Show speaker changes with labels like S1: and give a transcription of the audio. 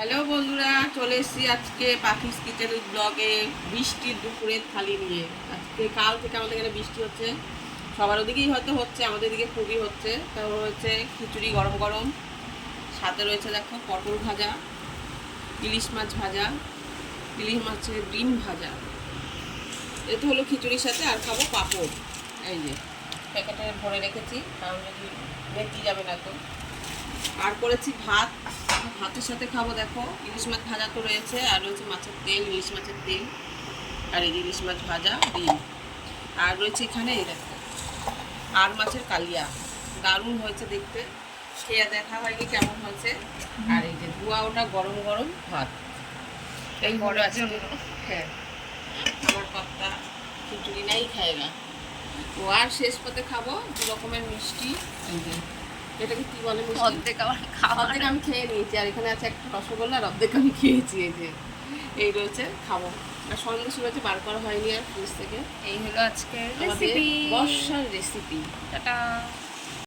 S1: Hello বন্ধুরা, চলে এসেছি আজকে পাখিস কিচেন ব্লগে বৃষ্টির দুপুরের থালি নিয়ে। আজকে কাল থেকে আমাদের এখানে বৃষ্টি হচ্ছে, সবার ওদিকেই হয়তো হচ্ছে, আমাদের দিকে খুবই হচ্ছে। তো হচ্ছে খিচুড়ি গরম গরম, সাথে রয়েছে দেখো পটল ভাজা, ইলিশ মাছ ভাজা, ইলিশ মাছের ডিম ভাজা। এটা হলো খিচুড়ির সাথে, আর খাবো পাঁপড়। এই যে প্যাকেটে ভরে রেখেছি, কারণ যদি বেঁচে যাবে না তো। আর করেছি ভাত, ভাতের সাথে খাবো দেখো ইলিশ মাছ ভাজা তো রয়েছে, আর রয়েছে মাছের তেল, ইলিশ মাছের তেল, আর এই ইলিশ মাছ ভাজা ডিম। আর রয়েছে এখানে এই দেখো আর মাছের কালিয়া, দারুণ হয়েছে দেখতে, খেয়ে দেখা হয়নি কেমন হয়েছে। আর এই যে ধোয়া ওটা গরম গরম ভাত, এই বড় আছে। হ্যাঁ, আমার পাত্তা খিচুড়ি নাই খায়গা। ও আর শেষ পথে খাবো দু রকমের মিষ্টি। এই যে এটাকে কি বলে,
S2: অর্ধেক আমার খাওয়া,
S1: অর্ধেক আমি খেয়ে নিয়েছি, আর এখানে আছে একটা রসগোল্লা, আর অর্ধেক আমি খেয়েছি। এই যে এই রয়েছে খাবো। আর সন্দেশ রয়েছে, বার করা হয়নি আর ফ্রিজ থেকে।
S2: এই হলো আজকের
S1: আমাদের
S2: রেসিপি।
S1: বর্ষার রেসিপি।
S2: টাটা।